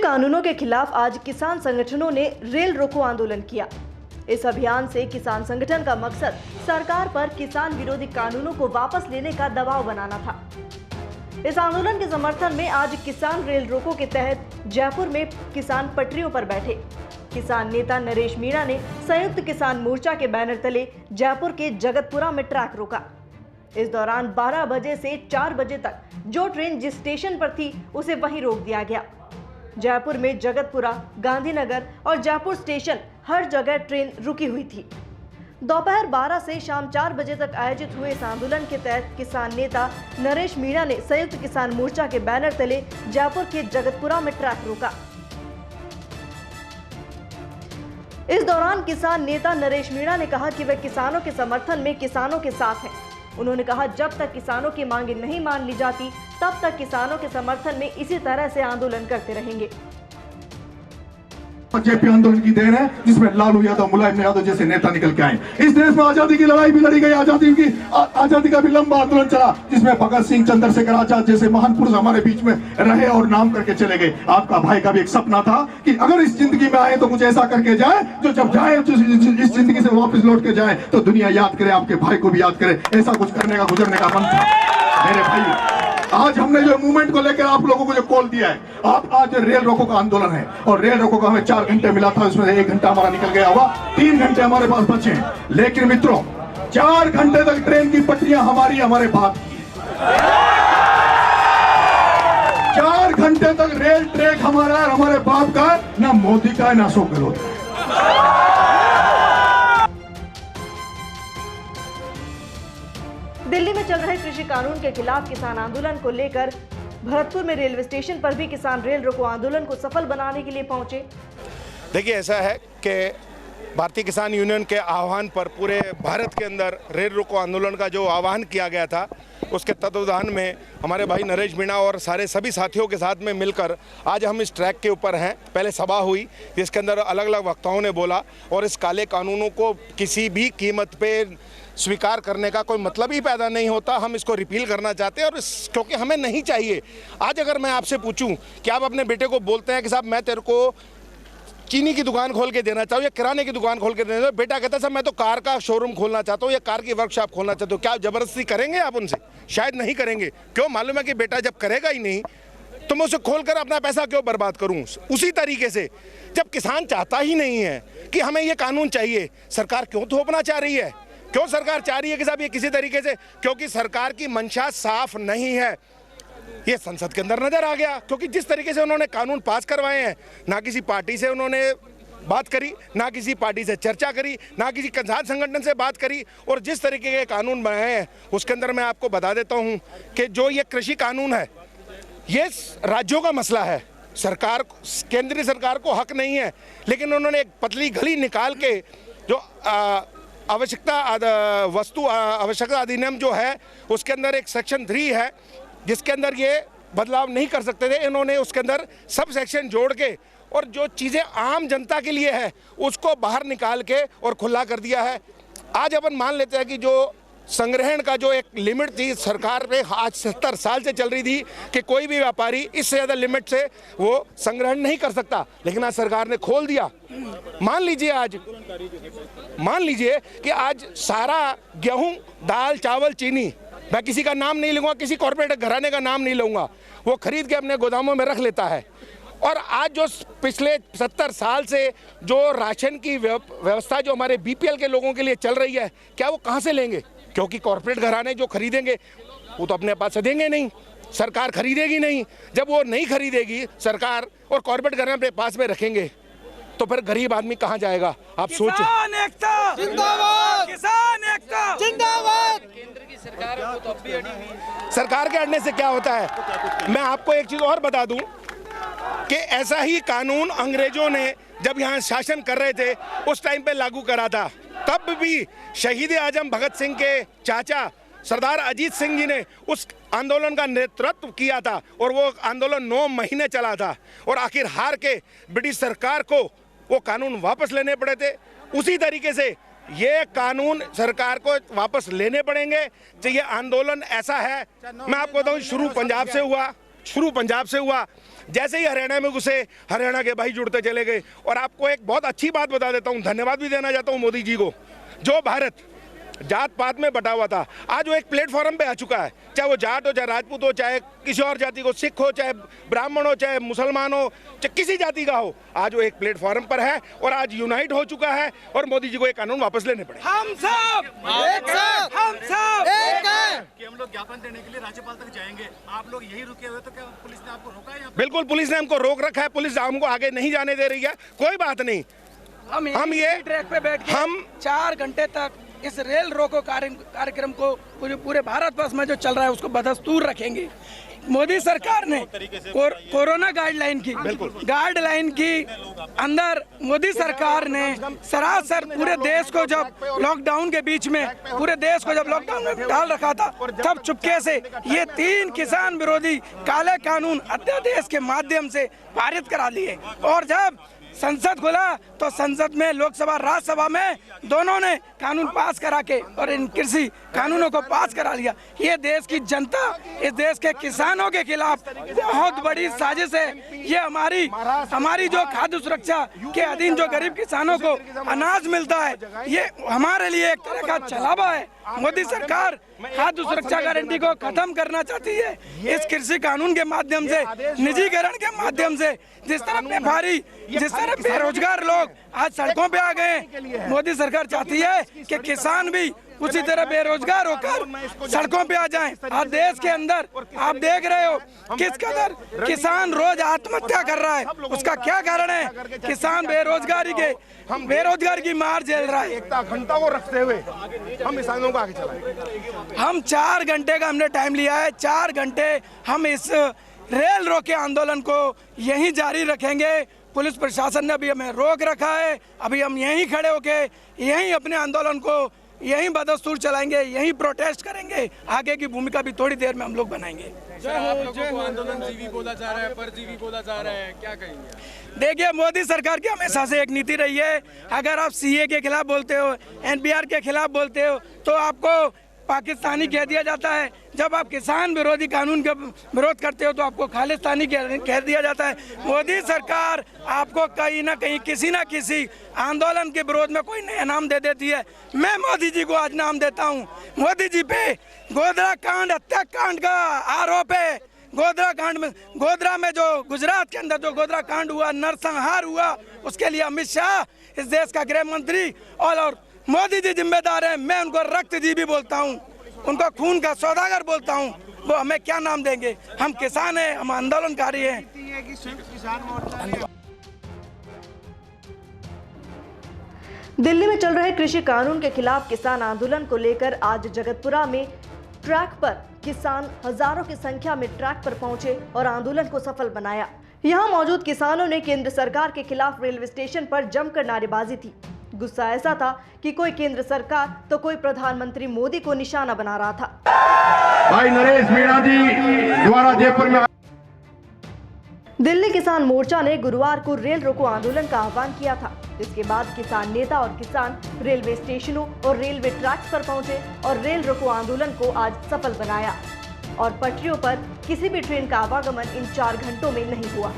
कानूनों के खिलाफ आज किसान संगठनों ने रेल रोको आंदोलन किया। इस अभियान से किसान संगठन का मकसद सरकार पर किसान विरोधी कानूनों को वापस लेने का दबाव बनाना था। इस आंदोलन के समर्थन में आज किसान रेल रोको के तहत जयपुर में किसान पटरियों पर बैठे। किसान नेता नरेश मीणा ने संयुक्त किसान मोर्चा के बैनर तले जयपुर के जगतपुरा में ट्रैक रोका। इस दौरान 12 बजे से 4 बजे तक जो ट्रेन जिस स्टेशन पर थी उसे वहीं रोक दिया गया। जयपुर में जगतपुरा, गांधीनगर और जयपुर स्टेशन हर जगह ट्रेन रुकी हुई थी। दोपहर 12 से शाम 4 बजे तक आयोजित हुए इस आंदोलन के तहत किसान नेता नरेश मीणा ने संयुक्त किसान मोर्चा के बैनर तले जयपुर के जगतपुरा में ट्रैक रोका। इस दौरान किसान नेता नरेश मीणा ने कहा कि वे किसानों के समर्थन में किसानों के साथ हैं। उन्होंने कहा, जब तक किसानों की मांगें नहीं मान ली जाती तब तक किसानों के समर्थन में इसी तरह से आंदोलन करते रहेंगे। जेपी आंदोलन की देन है जिसमें लालू यादव, मुलायम यादव जैसे नेता निकल के आए। इस देश में आजादी की लड़ाई भी लड़ी गई, आजादी का भी लंबा आंदोलन चला जिसमें भगत सिंह, चंद्रशेखर आजाद जैसे महान पुरुष हमारे बीच में रहे और नाम करके चले गए। आपका भाई का भी एक सपना था कि अगर इस जिंदगी में आए तो कुछ ऐसा करके जाए जो जब जाए इस जिंदगी से वापस लौट के जाए तो दुनिया याद करे, आपके भाई को भी याद करे। ऐसा कुछ करने का, गुजरने का मन था मेरे भाई। आज हमने जो मूवमेंट को लेकर आप लोगों को जो कॉल दिया है, आप आज रेल रोको का आंदोलन है और रेल रोको का हमें 4 घंटे मिला था, उसमें 1 घंटा हमारा निकल गया होगा, 3 घंटे हमारे पास बचे हैं। लेकिन मित्रों, 4 घंटे तक ट्रेन की पटरियां हमारी, हमारे बाप की। 4 घंटे तक रेल ट्रैक हमारा है, हमारे बाप का, ना मोदी का है ना अशोक गहलोत का। दिल्ली में चल रहे कृषि कानून के खिलाफ किसान आंदोलन को लेकर भरतपुर में रेलवे स्टेशन पर भी किसान रेल रोको आंदोलन को सफल बनाने के लिए पहुंचे। देखिए, ऐसा है कि भारतीय किसान यूनियन के आह्वान पर पूरे भारत के अंदर रेल रोको आंदोलन का जो आह्वान किया गया था, उसके तत्वावधान में हमारे भाई नरेश मीणा और सभी साथियों के साथ में मिलकर आज हम इस ट्रैक के ऊपर हैं। पहले सभा हुई जिसके अंदर अलग अलग वक्ताओं ने बोला और इस काले कानूनों को किसी भी कीमत पे स्वीकार करने का कोई मतलब ही पैदा नहीं होता। हम इसको रिपील करना चाहते हैं और क्योंकि हमें नहीं चाहिए। आज अगर मैं आपसे पूछूं कि आप अपने बेटे को बोलते हैं कि साहब मैं तेरे को चीनी की दुकान खोल के देना चाहूँ या किराने की दुकान खोल के देना चाहूँ, बेटा कहता है साहब मैं तो कार का शोरूम खोलना चाहता हूँ या कार की वर्कशॉप खोलना चाहता हूँ, क्या जबरदस्ती करेंगे आप उनसे? शायद नहीं करेंगे। क्यों? मालूम है कि बेटा जब करेगा ही नहीं तो मैं उसे खोलकर अपना पैसा क्यों बर्बाद करूं? उसी तरीके से जब किसान चाहता ही नहीं है कि हमें ये कानून चाहिए, सरकार क्यों थोपना चाह रही है? क्यों सरकार चाह रही है कि साहब ये किसी तरीके से, क्योंकि सरकार की मंशा साफ नहीं है। ये संसद के अंदर नजर आ गया, क्योंकि जिस तरीके से उन्होंने कानून पास करवाए हैं, ना किसी पार्टी से उन्होंने बात करी, ना किसी पार्टी से चर्चा करी, ना किसी किसान संगठन से बात करी, और जिस तरीके के कानून बनाए हैं उसके अंदर मैं आपको बता देता हूं कि जो ये कृषि कानून है ये राज्यों का मसला है। सरकार, केंद्रीय सरकार को हक नहीं है, लेकिन उन्होंने एक पतली गली निकाल के जो आवश्यकता अधिनियम जो है उसके अंदर एक सेक्शन 3 है जिसके अंदर ये बदलाव नहीं कर सकते थे। इन्होंने उसके अंदर सब सेक्शन जोड़ के और जो चीज़ें आम जनता के लिए है उसको बाहर निकाल के और खुला कर दिया है। आज अपन मान लेते हैं कि जो संग्रहण का जो एक लिमिट थी सरकार पे आज 70 साल से चल रही थी कि कोई भी व्यापारी इससे ज़्यादा लिमिट से वो संग्रहण नहीं कर सकता, लेकिन आज सरकार ने खोल दिया। मान लीजिए कि आज सारा गेहूं, दाल, चावल, चीनी, मैं किसी का नाम नहीं लूँगा, किसी कॉर्पोरेट घराने का नाम नहीं लूँगा, वो खरीद के अपने गोदामों में रख लेता है। और आज जो पिछले 70 साल से जो राशन की व्यवस्था जो हमारे बीपीएल के लोगों के लिए चल रही है, क्या वो कहाँ से लेंगे? क्योंकि कॉर्पोरेट घराने जो खरीदेंगे वो तो अपने पास से देंगे नहीं, सरकार खरीदेगी नहीं। जब वो नहीं खरीदेगी सरकार और कॉर्पोरेट घराने अपने पास में रखेंगे तो फिर गरीब आदमी कहाँ जाएगा? आप सोचें। किसान एकता जिंदाबाद, किसान एकता जिंदाबाद। केंद्र की सरकार है वो तो अब भी अड़ी हुई है। सरकार के अड़ने से क्या होता है? मैं आपको एक चीज और बता दूं कि ऐसा ही कानून अंग्रेजों ने जब यहाँ शासन कर रहे थे उस टाइम पे लागू करा था। तब भी शहीद आजम भगत सिंह के चाचा सरदार अजीत सिंह जी ने उस आंदोलन का नेतृत्व किया था और वो आंदोलन 9 महीने चला था और आखिर हार के ब्रिटिश सरकार को वो कानून वापस लेने पड़े थे। उसी तरीके से ये कानून सरकार को वापस लेने पड़ेंगे। तो ये आंदोलन ऐसा है, मैं आपको बताऊं, शुरू पंजाब से हुआ, शुरू पंजाब से हुआ, जैसे ही हरियाणा में घुसे हरियाणा के भाई जुड़ते चले गए। और आपको एक बहुत अच्छी बात बता देता हूँ, धन्यवाद भी देना चाहता हूँ मोदी जी को। जो भारत जात पात में बटा हुआ था, आज वो एक प्लेटफॉर्म पे आ चुका है। चाहे वो जाट हो, चाहे राजपूत हो, चाहे किसी और जाति को, सिख हो, चाहे ब्राह्मण हो, चाहे मुसलमान हो, चाहे किसी जाति का हो, आज वो एक प्लेटफॉर्म पर है और आज यूनाइट हो चुका है। और मोदी जी को ये कानून वापस लेने पड़े। हम सब एक साथ, हम सब एक हैं। कि हम लोग ज्ञापन देने के लिए राज्यपाल तक जाएंगे, आप लोग यही रुके हुए, तो क्या पुलिस ने आपको रोका है? बिल्कुल, पुलिस ने हमको रोक रखा है। पुलिस हमको आगे नहीं जाने दे रही है। कोई बात नहीं, हम ये ट्रैक पे बैठ के हम 4 घंटे तक इस रेल रोको कार्यक्रम को पूरे भारतवर्ष में जो चल रहा है उसको बदस्तूर रखेंगे। मोदी सरकार ने कोरोना गाइडलाइन की अंदर मोदी सरकार ने सरासर पूरे देश को जब लॉकडाउन के बीच में पूरे देश को जब लॉकडाउन में डाल रखा था, तब चुपके से ये 3 किसान विरोधी काले कानून अध्यादेश के माध्यम से पारित करा लिए। और जब संसद खुला तो संसद में, लोकसभा राज्यसभा में दोनों ने कानून पास करा के और इन कृषि कानूनों को पास करा लिया। ये देश की जनता, इस देश के किसानों के खिलाफ बहुत बड़ी साजिश है। ये हमारी जो खाद्य सुरक्षा के अधीन जो गरीब किसानों को अनाज मिलता है, ये हमारे लिए एक तरह का छलावा है। मोदी सरकार खाद्य सुरक्षा गारंटी को खत्म करना चाहती है। इस कृषि कानून के माध्यम से, निजीकरण के माध्यम से, जिस तरह बेरोजगार लोग आज सड़कों पे आ गए, मोदी सरकार चाहती है कि किसान भी उसी तरह बेरोजगार होकर सड़कों पे आ जाएं। आज देश के अंदर आप देख रहे हो किस कदर किसान रोज आत्महत्या कर रहा है। उसका क्या कारण है? किसान बेरोजगारी की मार झेल रहा है। एकता अखंडता को रखते हुए हम किसानों को आगे चलाएं। हम 4 घंटे का हमने टाइम लिया है। 4 घंटे हम इस रेल रोके आंदोलन को यहीं जारी रखेंगे। पुलिस प्रशासन ने भी हमें रोक रखा है। अभी हम यहीं खड़े होके यहीं अपने आंदोलन को यहीं बदस्तूर चलाएंगे, यहीं प्रोटेस्ट करेंगे। आगे की भूमिका भी थोड़ी देर में हम लोग बनाएंगे। आप लोगों को आंदोलन जीवी बोला जा रहा है, परजीवी बोला जा रहा है, क्या कहेंगे? देखिए, मोदी सरकार की हमेशा से एक नीति रही है, अगर आप सीए के खिलाफ बोलते हो, एनपीआर के खिलाफ बोलते हो, तो आपको पाकिस्तानी कह दिया जाता है। जब आप किसान विरोधी कानून का विरोध करते हो तो आपको खालिस्तानी कह दिया जाता है। मोदी सरकार आपको कहीं ना कहीं किसी न किसी आंदोलन के विरोध में कोई नया नाम दे देती है। मैं मोदी जी को आज नाम देता हूँ। मोदी जी पे गोधरा कांड, हत्याकांड का आरोप है। गोधरा में जो गुजरात के अंदर जो गोधरा कांड हुआ, नरसंहार हुआ, उसके लिए अमित शाह इस देश का गृह मंत्री और मोदी जी जिम्मेदार हैं। मैं उनको रक्तजीवी बोलता हूँ, उनको खून का सौदागर बोलता हूँ। वो हमें क्या नाम देंगे? हम किसान हैं, हम आंदोलनकारी हैं। दिल्ली में चल रहे कृषि कानून के खिलाफ किसान आंदोलन को लेकर आज जगतपुरा में ट्रैक पर किसान हजारों की संख्या में ट्रैक पर पहुंचे और आंदोलन को सफल बनाया। यहां मौजूद किसानों ने केंद्र सरकार के खिलाफ रेलवे स्टेशन पर जमकर नारेबाजी थी। गुस्सा ऐसा था कि कोई केंद्र सरकार तो कोई प्रधानमंत्री मोदी को निशाना बना रहा था। भाई नरेश मीणा जी द्वारा जयपुर में दिल्ली किसान मोर्चा ने गुरुवार को रेल रोको आंदोलन का आह्वान किया था। इसके बाद किसान नेता और किसान रेलवे स्टेशनों और रेलवे ट्रैक्स पर पहुंचे और रेल रोको आंदोलन को आज सफल बनाया और पटरियों पर किसी भी ट्रेन का आवागमन इन 4 घंटों में नहीं हुआ।